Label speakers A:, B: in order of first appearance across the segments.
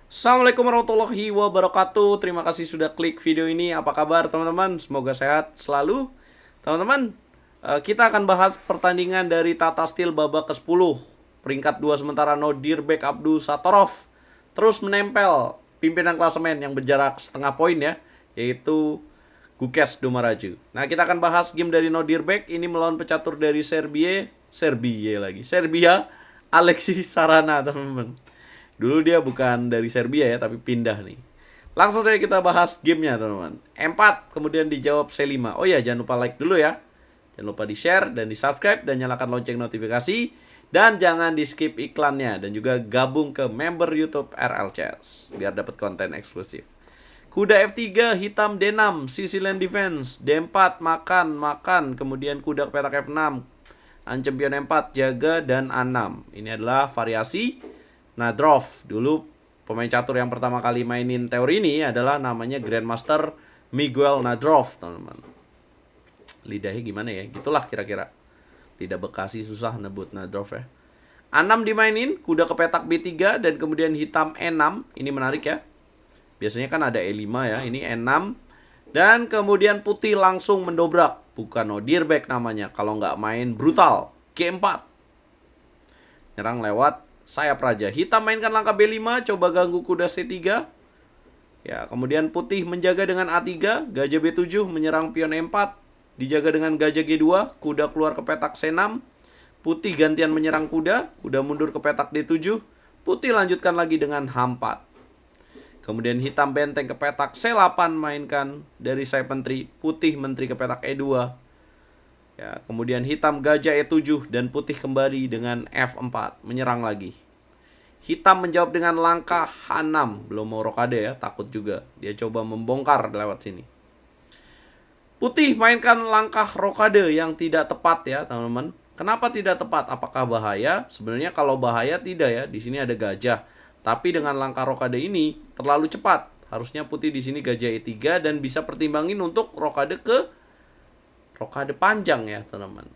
A: Assalamualaikum warahmatullahi wabarakatuh. Terima kasih sudah klik video ini. Apa kabar teman-teman? Semoga sehat selalu. Teman-teman, kita akan bahas pertandingan dari Tata Steel babak ke-10. Peringkat 2 sementara Nodirbek Abdul Satorov terus menempel pimpinan klasemen yang berjarak setengah poin ya, yaitu Gukes Dumaraju. Nah, kita akan bahas game dari Nodirbek ini melawan pecatur dari Serbia, Alexis Sarana, teman-teman. Dulu dia bukan dari Serbia ya, tapi pindah nih. Langsung saja kita bahas gamenya teman-teman. E4, kemudian dijawab C5. Oh ya, jangan lupa like dulu ya. Jangan lupa di-share dan di-subscribe dan nyalakan lonceng notifikasi. Dan jangan di-skip iklannya. Dan juga gabung ke member YouTube RL Chess biar dapat konten eksklusif. Kuda F3, hitam D6, Sicilian Defense. D4, makan. Kemudian kuda ke petak F6. Ancam pion E4, jaga dan A6. Ini adalah variasi Nadrov. Dulu pemain catur yang pertama kali mainin teori ini adalah namanya Grandmaster Miguel Nadrov, teman-teman. Lidahnya gimana ya? Gitulah kira-kira. Lidah Bekasi susah nebut Nadrov ya. A6 dimainin, kuda ke petak B3 dan kemudian hitam E6. Ini menarik ya. Biasanya kan ada E5 ya, ini E6. Dan kemudian putih langsung mendobrak. Bukan Nodirbek namanya, kalau nggak main brutal. G4. Nyerang lewat sayap raja. Hitam mainkan langkah B5, coba ganggu kuda C3. Ya, kemudian putih menjaga dengan A3, gajah B7 menyerang pion E4, dijaga dengan gajah G2, kuda keluar ke petak C6. Putih gantian menyerang kuda mundur ke petak D7, putih lanjutkan lagi dengan H4. Kemudian hitam benteng ke petak C8 mainkan dari sayap menteri, putih menteri ke petak E2. Ya, kemudian hitam gajah E7 dan putih kembali dengan F4, menyerang lagi. Hitam menjawab dengan langkah H6, belum mau rokade ya, takut juga. Dia coba membongkar lewat sini. Putih mainkan langkah rokade yang tidak tepat ya, teman-teman. Kenapa tidak tepat? Apakah bahaya? Sebenarnya kalau bahaya tidak ya. Di sini ada gajah. Tapi dengan langkah rokade ini terlalu cepat. Harusnya putih di sini gajah E3 dan bisa pertimbangin untuk rokade panjang ya, teman-teman.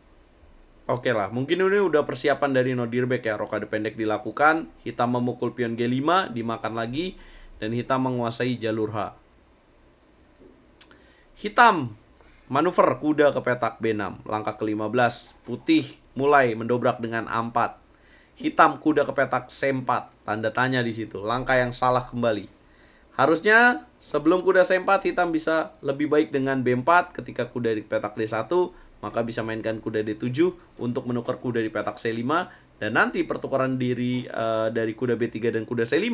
A: Oke lah, mungkin ini udah persiapan dari Nodirbek ya. Rokade pendek dilakukan, hitam memukul pion G5, dimakan lagi, dan hitam menguasai jalur H. Hitam manuver kuda ke petak B6, langkah ke-15. Putih mulai mendobrak dengan A4. Hitam kuda ke petak C4, tanda tanya di situ. Langkah yang salah kembali. Harusnya sebelum kuda C4 hitam bisa lebih baik dengan B4. Ketika kuda di petak D1, maka bisa mainkan kuda D7 untuk menukar kuda di petak C5. Dan nanti pertukaran diri dari kuda B3 dan kuda C5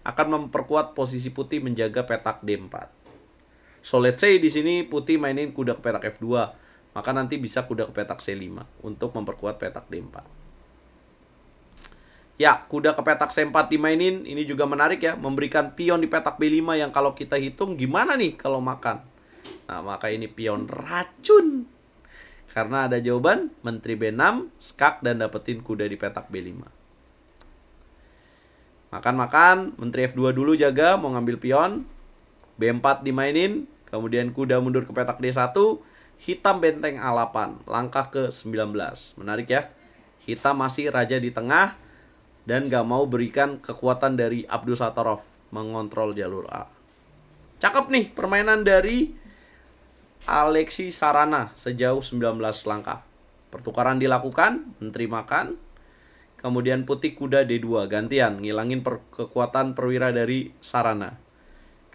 A: akan memperkuat posisi putih menjaga petak D4. So let's say di sini putih mainin kuda ke petak F2, maka nanti bisa kuda ke petak C5 untuk memperkuat petak D4. Ya, kuda ke petak C4 dimainin, ini juga menarik ya, memberikan pion di petak B5 yang kalau kita hitung gimana nih kalau makan. Nah, maka ini pion racun. Karena ada jawaban, menteri B6, skak dan dapetin kuda di petak B5. Makan, menteri F2 dulu jaga, mau ngambil pion. B4 dimainin, kemudian kuda mundur ke petak D1, hitam benteng A8, langkah ke-19. Menarik ya, hitam masih raja di tengah, dan gak mau berikan kekuatan dari Abdul Satorov mengontrol jalur A. Cakep nih permainan dari Alexis Sarana sejauh 19 langkah. Pertukaran dilakukan, menteri makan. Kemudian putih kuda D2, gantian, ngilangin kekuatan perwira dari Sarana.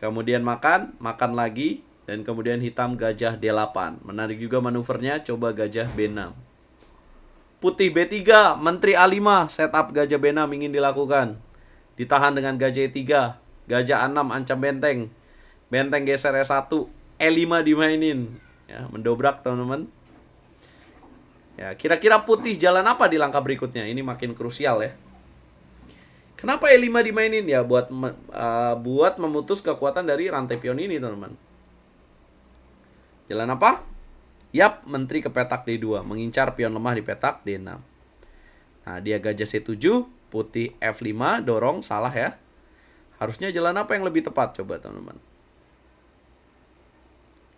A: Kemudian makan lagi. Dan kemudian hitam gajah D8. Menarik juga manuvernya, coba gajah B6. Putih B3, menteri A5, setup gajah B6 ingin dilakukan. Ditahan dengan gajah E3, gajah A6 ancam benteng. Benteng geser E1, E5 dimainin. Ya, mendobrak teman-teman. Ya, kira-kira putih jalan apa di langkah berikutnya? Ini makin krusial ya. Kenapa E5 dimainin? Ya buat memutus kekuatan dari rantai pion ini, teman-teman. Jalan apa? Yap, menteri ke petak D2, mengincar pion lemah di petak D6. Nah, dia gajah C7, putih F5, dorong, salah ya. Harusnya jalan apa yang lebih tepat? Coba, teman-teman.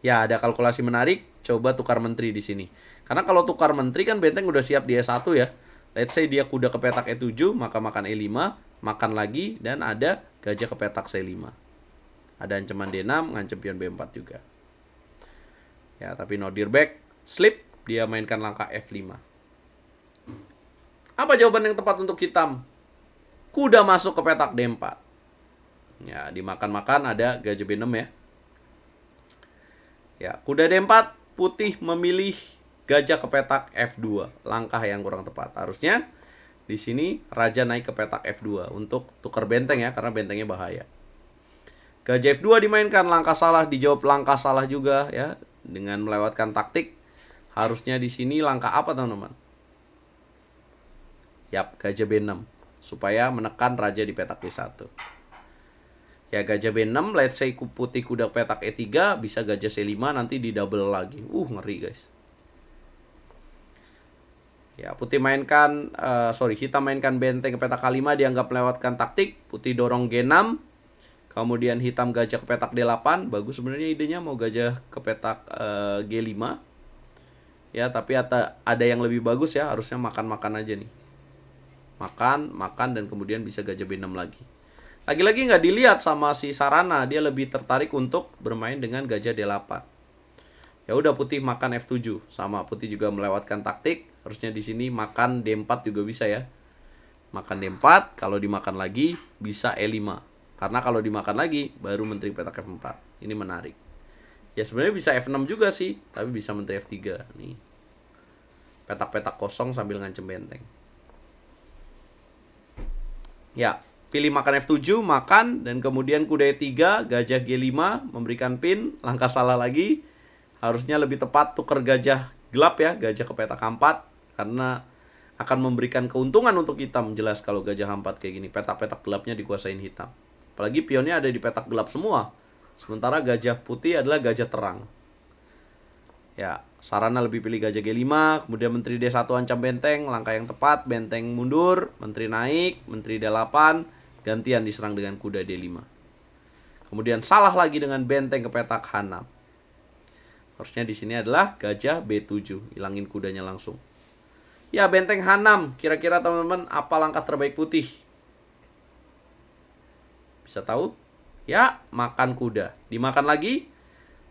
A: Ya, ada kalkulasi menarik, coba tukar menteri di sini. Karena kalau tukar menteri kan benteng udah siap di E1 ya. Let's say dia kuda ke petak E7, maka makan E5, makan lagi, dan ada gajah ke petak C5. Ada ancaman D6, ngancem pion B4 juga. Ya, tapi no dear back, slip, dia mainkan langkah F5. Apa jawaban yang tepat untuk hitam? Kuda masuk ke petak D4. Ya, dimakan-makan ada gajah B6 ya. Ya, kuda D4, putih memilih gajah ke petak F2. Langkah yang kurang tepat. Harusnya di sini raja naik ke petak F2 untuk tukar benteng ya, karena bentengnya bahaya. Gajah F2 dimainkan, langkah salah, dijawab langkah salah juga ya, dengan melewatkan taktik. Harusnya di sini langkah apa teman-teman? Yap, gajah B6 supaya menekan raja di petak D1. Ya, gajah B6, let's say putih kuda petak E3, bisa gajah C5, nanti di double lagi. Ngeri guys. Ya, putih mainkan, hitam mainkan benteng ke petak K5, dianggap melewatkan taktik. Putih dorong G6, kemudian hitam gajah ke petak D8. Bagus sebenarnya idenya mau gajah ke petak G5. Ya, tapi ada yang lebih bagus ya, harusnya makan-makan aja nih. Makan, dan kemudian bisa gajah B6 lagi. Lagi-lagi nggak dilihat sama si Sarana, dia lebih tertarik untuk bermain dengan gajah D8. Ya udah, putih makan F7, sama putih juga melewatkan taktik. Harusnya di sini makan D4 juga bisa ya. Makan D4, kalau dimakan lagi bisa E5. Karena kalau dimakan lagi baru menteri petak F4. Ini menarik. Ya sebenarnya bisa F6 juga sih, tapi bisa menteri F3 nih. Petak-petak kosong sambil ngancem benteng. Ya, pilih makan F7, makan, dan kemudian kuda E3, gajah G5, memberikan pin, langkah salah lagi. Harusnya lebih tepat tukar gajah gelap ya, gajah ke petak H4, karena akan memberikan keuntungan untuk hitam. Jelas kalau gajah H4 kayak gini, petak-petak gelapnya dikuasain hitam. Apalagi pionnya ada di petak gelap semua. Sementara gajah putih adalah gajah terang. Ya, Sarana lebih pilih gajah G5, kemudian menteri D1 ancam benteng, langkah yang tepat, benteng mundur, menteri naik, menteri D8, gantian diserang dengan kuda D5. Kemudian salah lagi dengan benteng ke petak H6. Harusnya di sini adalah gajah B7, hilangin kudanya langsung. Ya, benteng H6, kira-kira teman-teman apa langkah terbaik putih? Bisa tahu? Ya, makan kuda. Dimakan lagi.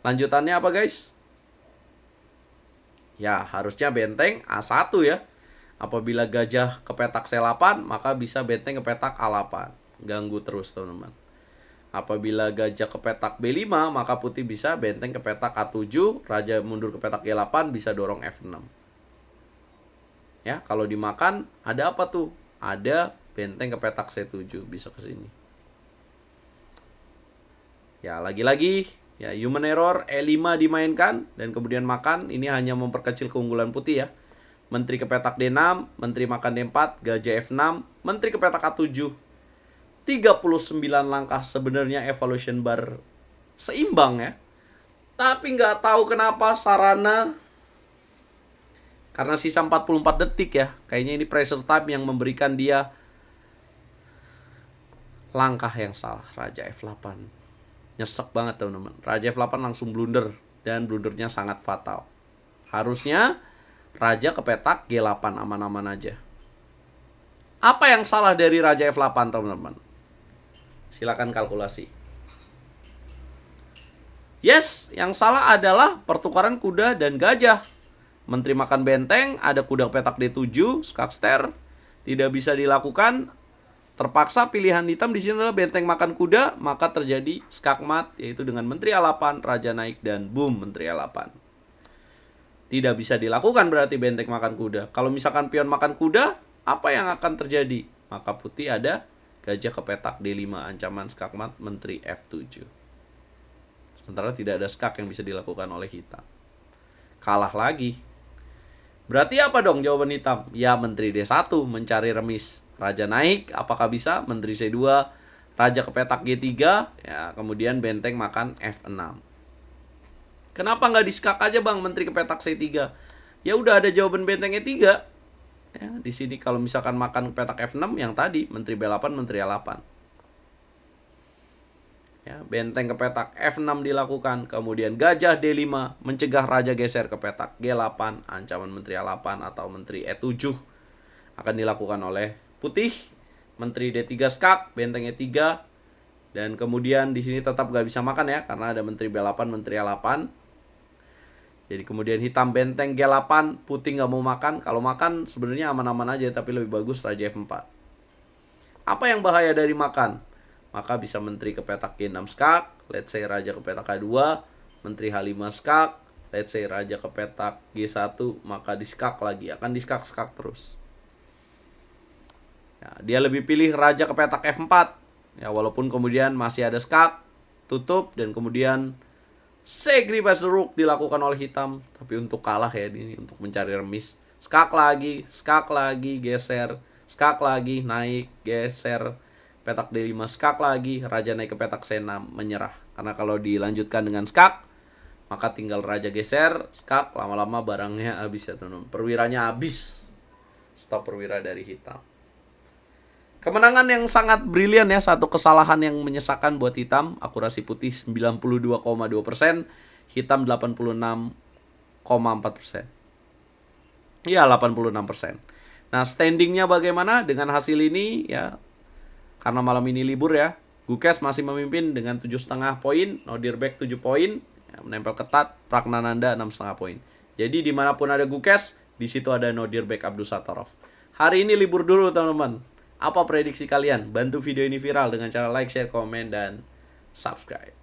A: Lanjutannya apa guys? Ya, harusnya benteng A1 ya. Apabila gajah ke petak C8, maka bisa benteng ke petak A8. Ganggu terus teman-teman. Apabila gajah ke petak B5, maka putih bisa benteng ke petak A7. Raja mundur ke petak G8, bisa dorong F6. Ya, kalau dimakan, ada apa tuh? Ada benteng ke petak C7, bisa ke sini. Ya, lagi-lagi ya, human error, E5 dimainkan dan kemudian makan. Ini hanya memperkecil keunggulan putih ya. Menteri ke petak D6, menteri makan D4, gajah F6, menteri ke petak A7. 39 langkah, sebenarnya evolution bar seimbang ya. Tapi nggak tahu kenapa Sarana, karena sisa 44 detik ya, kayaknya ini pressure time yang memberikan dia langkah yang salah. Raja F8. Nyesek banget teman-teman. Raja F8 langsung blunder, dan blundernya sangat fatal. Harusnya raja ke petak G8, aman-aman aja. Apa yang salah dari raja F8 teman-teman? Silakan kalkulasi. Yes, yang salah adalah pertukaran kuda dan gajah. Menteri makan benteng, ada kuda ke petak D7, skakster. Tidak bisa dilakukan. Terpaksa pilihan hitam di sini adalah benteng makan kuda, maka terjadi skakmat, yaitu dengan menteri A8, raja naik, dan boom, menteri A8. Tidak bisa dilakukan berarti benteng makan kuda. Kalau misalkan pion makan kuda, apa yang akan terjadi? Maka putih ada gajah ke petak D5, ancaman skakmat menteri F7. Sementara tidak ada skak yang bisa dilakukan oleh hitam. Kalah lagi. Berarti apa dong jawaban hitam? Ya, menteri D1 mencari remis. Raja naik, apakah bisa? Menteri C2, raja ke petak G3, ya, kemudian benteng makan F6. Kenapa nggak diskak aja bang, menteri ke petak C3? Ya udah ada jawaban benteng E3. Ya, di sini kalau misalkan makan ke petak F6, yang tadi menteri B8, menteri A8. Ya, benteng ke petak F6 dilakukan, kemudian gajah D5 mencegah raja geser ke petak G8, ancaman menteri A8 atau menteri E7 akan dilakukan oleh putih. Menteri D3 skak, benteng E3. Dan kemudian di sini tetap gak bisa makan ya, karena ada Menteri B8, Menteri A8. Jadi kemudian hitam benteng G8, putih nggak mau makan. Kalau makan sebenarnya aman-aman aja, tapi lebih bagus Raja F4. Apa yang bahaya dari makan? Maka bisa Menteri ke petak G6 skak, let's say Raja ke petak K2, Menteri H5 skak, let's say Raja ke petak G1, maka di skak lagi, akan di skak-skak terus. Ya, dia lebih pilih Raja ke petak F4. Ya, walaupun kemudian masih ada skak, tutup, dan kemudian sacrifice the rook dilakukan oleh hitam, tapi untuk kalah ya ini, untuk mencari remis. Skak lagi, geser, skak lagi, naik, geser, petak D5, skak lagi, raja naik ke petak C6, menyerah. Karena kalau dilanjutkan dengan skak, maka tinggal raja geser, skak, lama-lama barangnya habis ya teman-teman. Perwiranya habis. Stop perwira dari hitam. Kemenangan yang sangat brilian ya, satu kesalahan yang menyesakan buat hitam. Akurasi putih 92,2%, hitam 86,4%. Iya, 86%. Nah, standingnya bagaimana dengan hasil ini ya? Karena malam ini libur ya. Gukes masih memimpin dengan 7,5 poin, Nodirbek 7 poin, ya, menempel ketat, Pragnananda 6,5 poin. Jadi dimanapun ada Gukes, di situ ada Nodirbek Abdusattorov. Hari ini libur dulu teman-teman. Apa prediksi kalian? Bantu video ini viral dengan cara like, share, komen, dan subscribe.